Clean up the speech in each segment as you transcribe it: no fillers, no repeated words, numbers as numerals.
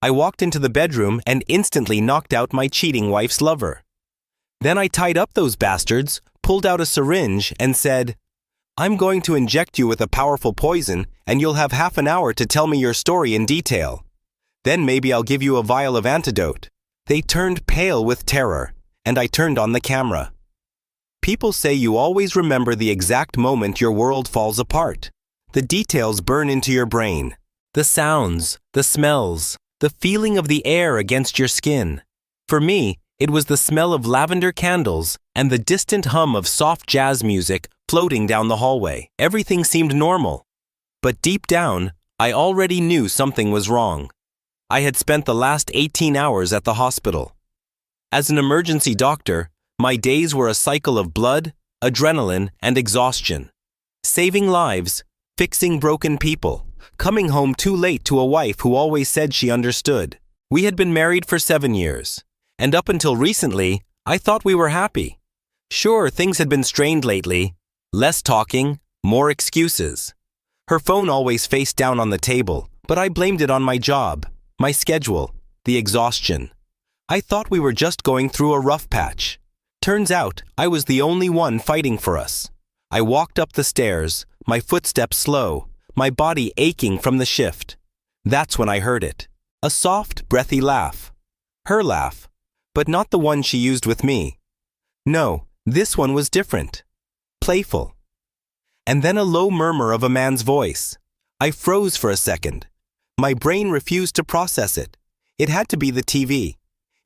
I walked into the bedroom and instantly knocked out my cheating wife's lover. Then I tied up those bastards, pulled out a syringe, and said, "I'm going to inject you with a powerful poison, and you'll have half an hour to tell me your story in detail. Then maybe I'll give you a vial of antidote." They turned pale with terror, and I turned on the camera. People say you always remember the exact moment your world falls apart. The details burn into your brain. The sounds, the smells, the feeling of the air against your skin. For me, it was the smell of lavender candles and the distant hum of soft jazz music floating down the hallway. Everything seemed normal. But deep down, I already knew something was wrong. I had spent the last 18 hours at the hospital. As an emergency doctor, my days were a cycle of blood, adrenaline, and exhaustion. Saving lives, fixing broken people, coming home too late to a wife who always said she understood. We had been married for 7 years, and up until recently, I thought we were happy. Sure, things had been strained lately. Less talking, more excuses. Her phone always faced down on the table, but I blamed it on my job, my schedule, the exhaustion. I thought we were just going through a rough patch. Turns out, I was the only one fighting for us. I walked up the stairs, my footsteps slow, my body aching from the shift. That's when I heard it. A soft, breathy laugh. Her laugh, but not the one she used with me. No, this one was different. Playful. And then a low murmur of a man's voice. I froze for a second. My brain refused to process it. It had to be the TV.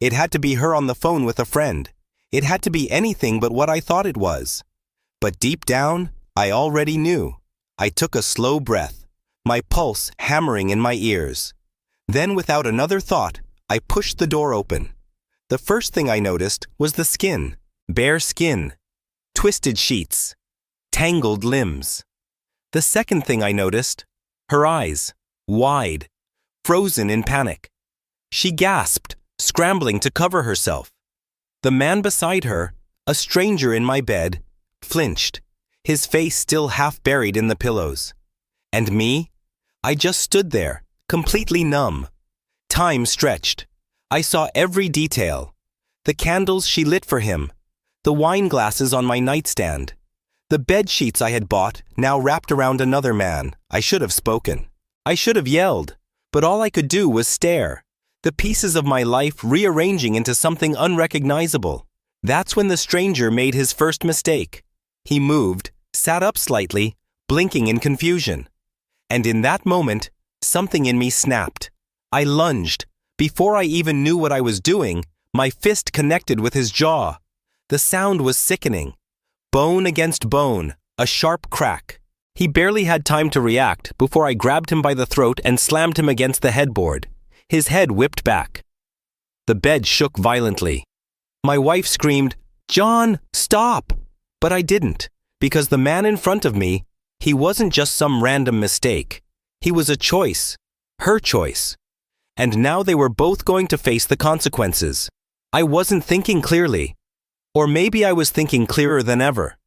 It had to be her on the phone with a friend. It had to be anything but what I thought it was. But deep down, I already knew. I took a slow breath, my pulse hammering in my ears. Then, without another thought, I pushed the door open. The first thing I noticed was the skin. Bare skin. Twisted sheets. Tangled limbs. The second thing I noticed, her eyes. Wide. Frozen in panic. She gasped, scrambling to cover herself. The man beside her, a stranger in my bed, flinched, his face still half buried in the pillows. And me? I just stood there, completely numb. Time stretched. I saw every detail. The candles she lit for him, the wine glasses on my nightstand, the bed sheets I had bought, now wrapped around another man. I should have spoken. I should have yelled, but all I could do was stare. The pieces of my life rearranging into something unrecognizable. That's when the stranger made his first mistake. He moved, sat up slightly, blinking in confusion. And in that moment, something in me snapped. I lunged. Before I even knew what I was doing, my fist connected with his jaw. The sound was sickening. Bone against bone, a sharp crack. He barely had time to react before I grabbed him by the throat and slammed him against the headboard. His head whipped back. The bed shook violently. My wife screamed, "John, stop!" But I didn't, because the man in front of me, he wasn't just some random mistake. He was a choice, her choice. And now they were both going to face the consequences. I wasn't thinking clearly. Or maybe I was thinking clearer than ever.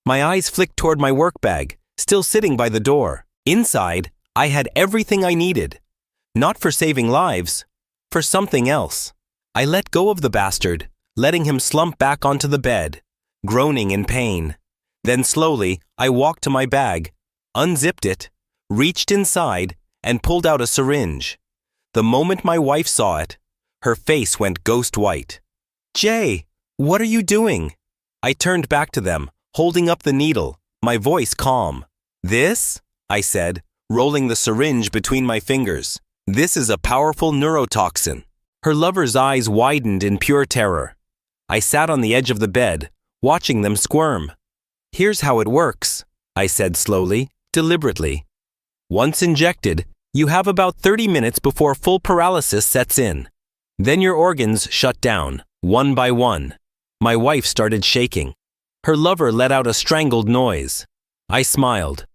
My eyes flicked toward my work bag, still sitting by the door. Inside, I had everything I needed. Not for saving lives, for something else. I let go of the bastard, letting him slump back onto the bed, groaning in pain. Then slowly, I walked to my bag, unzipped it, reached inside, and pulled out a syringe. The moment my wife saw it, her face went ghost white. "Jay, what are you doing?" I turned back to them, holding up the needle, my voice calm. "This," I said, rolling the syringe between my fingers. "This is a powerful neurotoxin." Her lover's eyes widened in pure terror. I sat on the edge of the bed, watching them squirm. "Here's how it works," I said slowly, deliberately. "Once injected, you have about 30 minutes before full paralysis sets in. Then your organs shut down, one by one." My wife started shaking. Her lover let out a strangled noise. I smiled.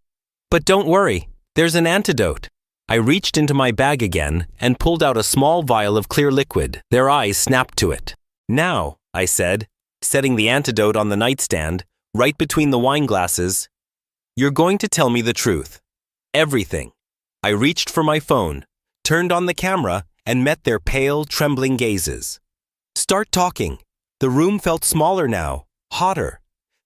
"But don't worry, there's an antidote." I reached into my bag again and pulled out a small vial of clear liquid. Their eyes snapped to it. "Now," I said, setting the antidote on the nightstand, right between the wine glasses, "you're going to tell me the truth. Everything." I reached for my phone, turned on the camera, and met their pale, trembling gazes. Start talking. The room felt smaller now, hotter,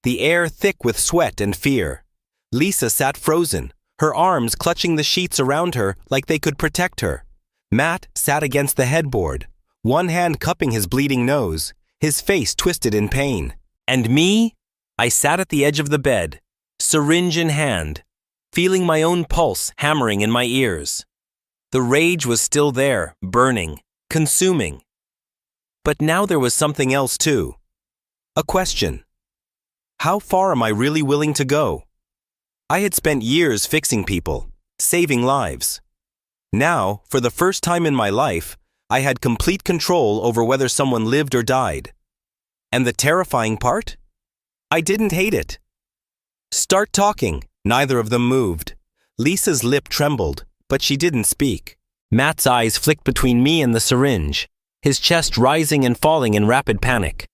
the air thick with sweat and fear. Lisa sat frozen, her arms clutching the sheets around her like they could protect her. Matt sat against the headboard, one hand cupping his bleeding nose, his face twisted in pain. And me? I sat at the edge of the bed, syringe in hand, feeling my own pulse hammering in my ears. The rage was still there, burning, consuming. But now there was something else too. A question. How far am I really willing to go? I had spent years fixing people, saving lives. Now, for the first time in my life, I had complete control over whether someone lived or died. And the terrifying part? I didn't hate it. Start talking. Neither of them moved. Lisa's lip trembled, but she didn't speak. Matt's eyes flicked between me and the syringe, his chest rising and falling in rapid panic.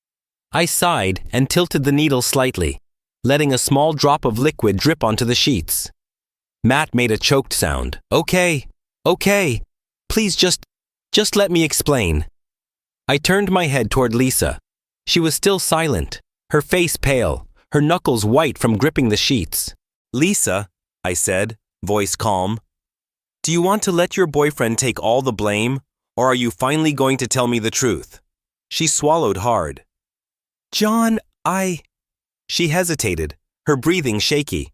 I sighed and tilted the needle slightly, letting a small drop of liquid drip onto the sheets. Matt made a choked sound. Okay, please just let me explain. I turned my head toward Lisa. She was still silent, her face pale, her knuckles white from gripping the sheets. Lisa, I said, voice calm, do you want to let your boyfriend take all the blame, or are you finally going to tell me the truth? She swallowed hard. John, She hesitated, her breathing shaky.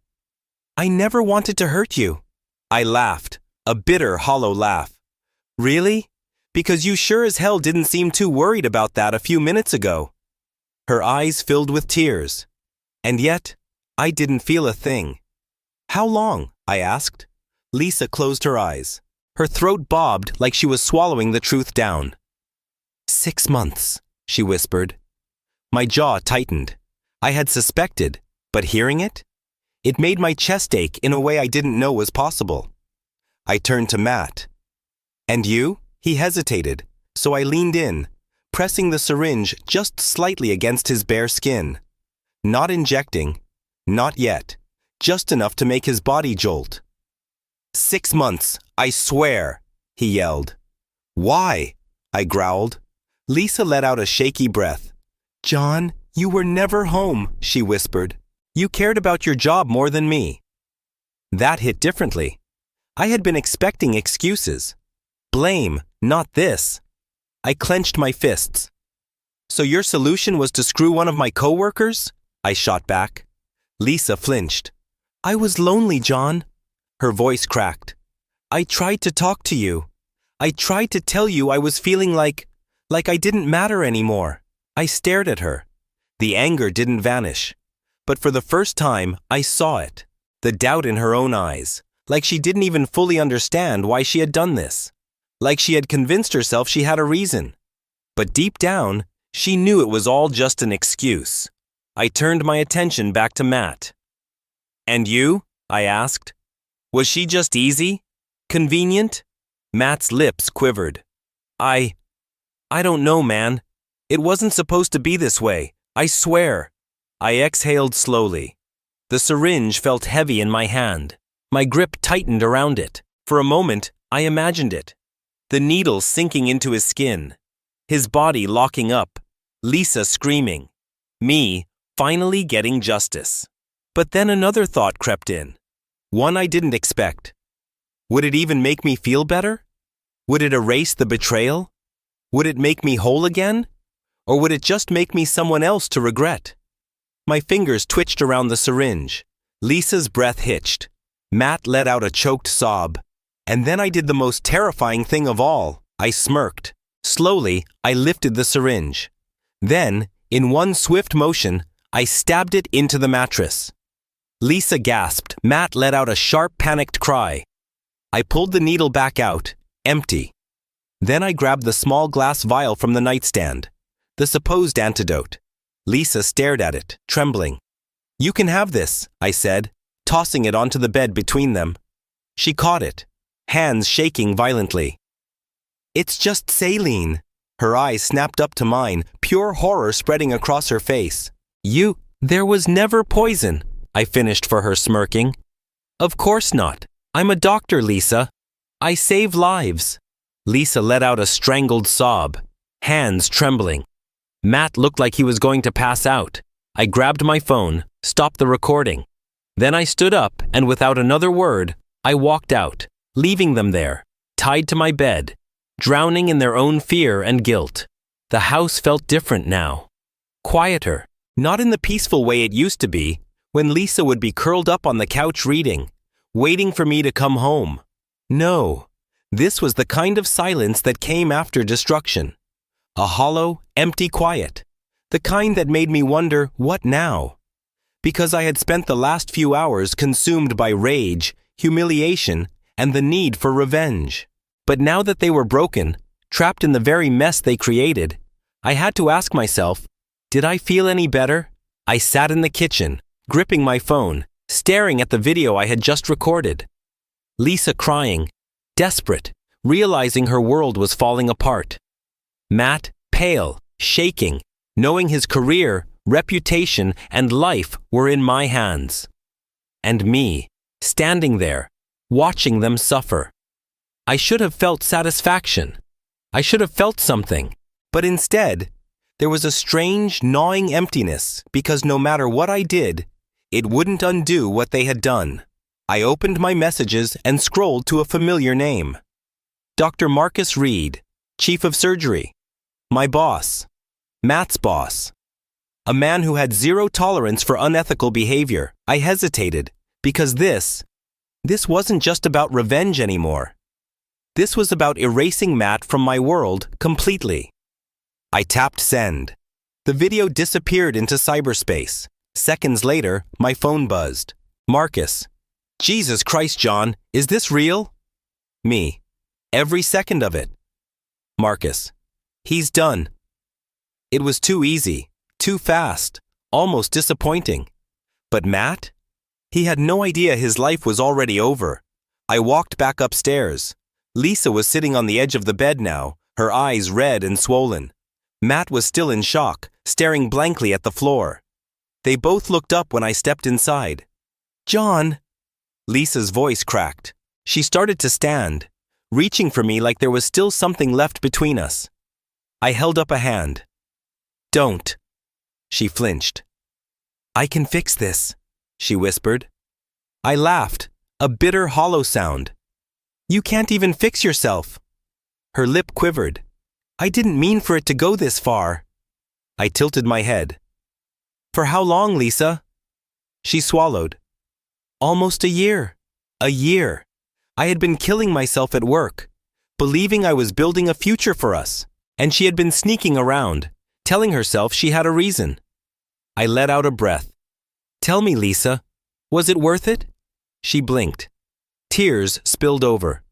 I never wanted to hurt you. I laughed, a bitter, hollow laugh. Really? Because you sure as hell didn't seem too worried about that a few minutes ago. Her eyes filled with tears. And yet, I didn't feel a thing. How long? I asked. Lisa closed her eyes. Her throat bobbed like she was swallowing the truth down. 6 months, she whispered. My jaw tightened. I had suspected, but hearing it? It made my chest ache in a way I didn't know was possible. I turned to Matt. And you? He hesitated, so I leaned in, pressing the syringe just slightly against his bare skin. Not injecting, not yet, just enough to make his body jolt. 6 months, I swear, he yelled. Why? I growled. Lisa let out a shaky breath. John, you were never home, she whispered. You cared about your job more than me. That hit differently. I had been expecting excuses. Blame, not this. I clenched my fists. So your solution was to screw one of my coworkers? I shot back. Lisa flinched. I was lonely, John. Her voice cracked. I tried to talk to you. I tried to tell you I was feeling like I didn't matter anymore. I stared at her. The anger didn't vanish. But for the first time, I saw it. The doubt in her own eyes. Like she didn't even fully understand why she had done this. Like she had convinced herself she had a reason. But deep down, she knew it was all just an excuse. I turned my attention back to Matt. And you? I asked. Was she just easy? Convenient? Matt's lips quivered. I don't know, man. It wasn't supposed to be this way. I swear. I exhaled slowly. The syringe felt heavy in my hand. My grip tightened around it. For a moment, I imagined it. The needle sinking into his skin. His body locking up. Lisa screaming. Me finally getting justice. But then another thought crept in. One I didn't expect. Would it even make me feel better? Would it erase the betrayal? Would it make me whole again? Or would it just make me someone else to regret? My fingers twitched around the syringe. Lisa's breath hitched. Matt let out a choked sob. And then I did the most terrifying thing of all. I smirked. Slowly, I lifted the syringe. Then, in one swift motion, I stabbed it into the mattress. Lisa gasped. Matt let out a sharp, panicked cry. I pulled the needle back out, empty. Then I grabbed the small glass vial from the nightstand, the supposed antidote. Lisa stared at it, trembling. You can have this, I said, tossing it onto the bed between them. She caught it, hands shaking violently. It's just saline. Her eyes snapped up to mine, pure horror spreading across her face. There was never poison, I finished for her, smirking. Of course not. I'm a doctor, Lisa. I save lives. Lisa let out a strangled sob, hands trembling. Matt looked like he was going to pass out. I grabbed my phone, stopped the recording. Then I stood up and without another word, I walked out, leaving them there, tied to my bed, drowning in their own fear and guilt. The house felt different now. Quieter, not in the peaceful way it used to be, when Lisa would be curled up on the couch reading, waiting for me to come home. No, this was the kind of silence that came after destruction. A hollow, empty quiet. The kind that made me wonder, what now? Because I had spent the last few hours consumed by rage, humiliation, and the need for revenge. But now that they were broken, trapped in the very mess they created, I had to ask myself, did I feel any better? I sat in the kitchen, gripping my phone, staring at the video I had just recorded. Lisa crying, desperate, realizing her world was falling apart. Matt, pale, shaking, knowing his career, reputation, and life were in my hands. And me, standing there, watching them suffer. I should have felt satisfaction. I should have felt something. But instead, there was a strange, gnawing emptiness because no matter what I did, it wouldn't undo what they had done. I opened my messages and scrolled to a familiar name. Dr. Marcus Reed, Chief of Surgery. My boss. Matt's boss. A man who had zero tolerance for unethical behavior. I hesitated because this wasn't just about revenge anymore. This was about erasing Matt from my world completely. I tapped send. The video disappeared into cyberspace. Seconds later, my phone buzzed. Marcus. Jesus Christ, John, is this real? Me. Every second of it. Marcus. He's done. It was too easy, too fast, almost disappointing. But Matt? He had no idea his life was already over. I walked back upstairs. Lisa was sitting on the edge of the bed now, her eyes red and swollen. Matt was still in shock, staring blankly at the floor. They both looked up when I stepped inside. John! Lisa's voice cracked. She started to stand, reaching for me like there was still something left between us. I held up a hand. Don't. She flinched. I can fix this, she whispered. I laughed, a bitter, hollow sound. You can't even fix yourself. Her lip quivered. I didn't mean for it to go this far. I tilted my head. For how long, Lisa? She swallowed. Almost a year. A year. I had been killing myself at work, believing I was building a future for us, and she had been sneaking around, telling herself she had a reason. I let out a breath. Tell me, Lisa, was it worth it? She blinked. Tears spilled over.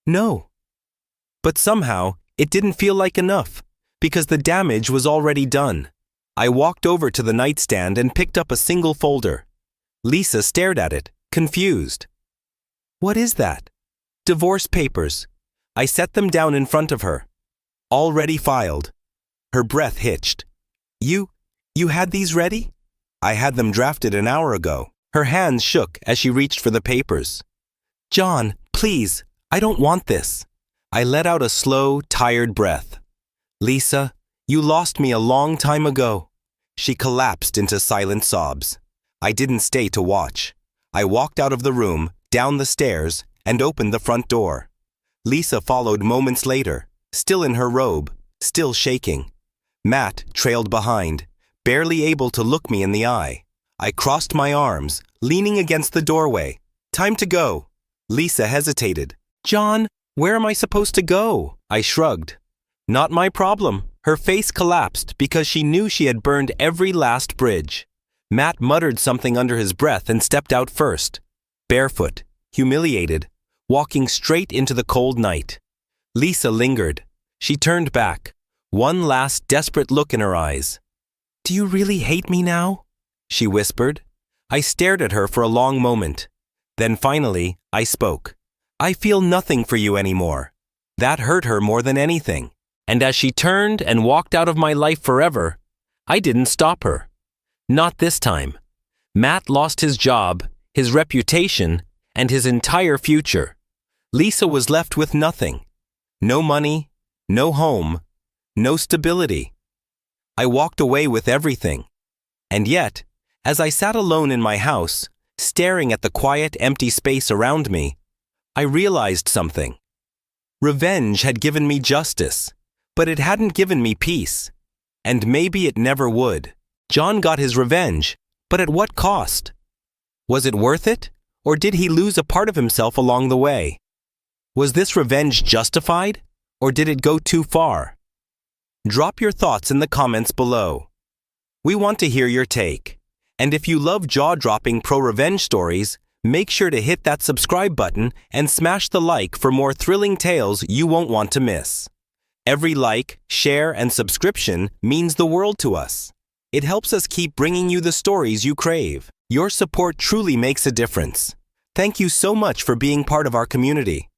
No. But somehow, it didn't feel like enough, because the damage was already done. I walked over to the nightstand and picked up a single folder. Lisa stared at it, confused. What is that? Divorce papers. I set them down in front of her. Already filed. Her breath hitched. You had these ready? I had them drafted an hour ago. Her hands shook as she reached for the papers. John, please, I don't want this. I let out a slow, tired breath. Lisa, you lost me a long time ago. She collapsed into silent sobs. I didn't stay to watch. I walked out of the room, down the stairs, and opened the front door. Lisa followed moments later, still in her robe, still shaking. Matt trailed behind, barely able to look me in the eye. I crossed my arms, leaning against the doorway. Time to go. Lisa hesitated. John, where am I supposed to go? I shrugged. Not my problem. Her face collapsed because she knew she had burned every last bridge. Matt muttered something under his breath and stepped out first. Barefoot, humiliated, walking straight into the cold night. Lisa lingered. She turned back, one last desperate look in her eyes. Do you really hate me now? She whispered. I stared at her for a long moment. Then finally, I spoke. I feel nothing for you anymore. That hurt her more than anything. And as she turned and walked out of my life forever, I didn't stop her. Not this time. Matt lost his job, his reputation, and his entire future. Lisa was left with nothing. No money, no home, no stability. I walked away with everything. And yet, as I sat alone in my house, staring at the quiet, empty space around me, I realized something. Revenge had given me justice, but it hadn't given me peace. And maybe it never would. John got his revenge, but at what cost? Was it worth it, or did he lose a part of himself along the way? Was this revenge justified, or did it go too far? Drop your thoughts in the comments below. We want to hear your take. And if you love jaw-dropping pro-revenge stories, make sure to hit that subscribe button and smash the like for more thrilling tales you won't want to miss. Every like, share, and subscription means the world to us. It helps us keep bringing you the stories you crave. Your support truly makes a difference. Thank you so much for being part of our community.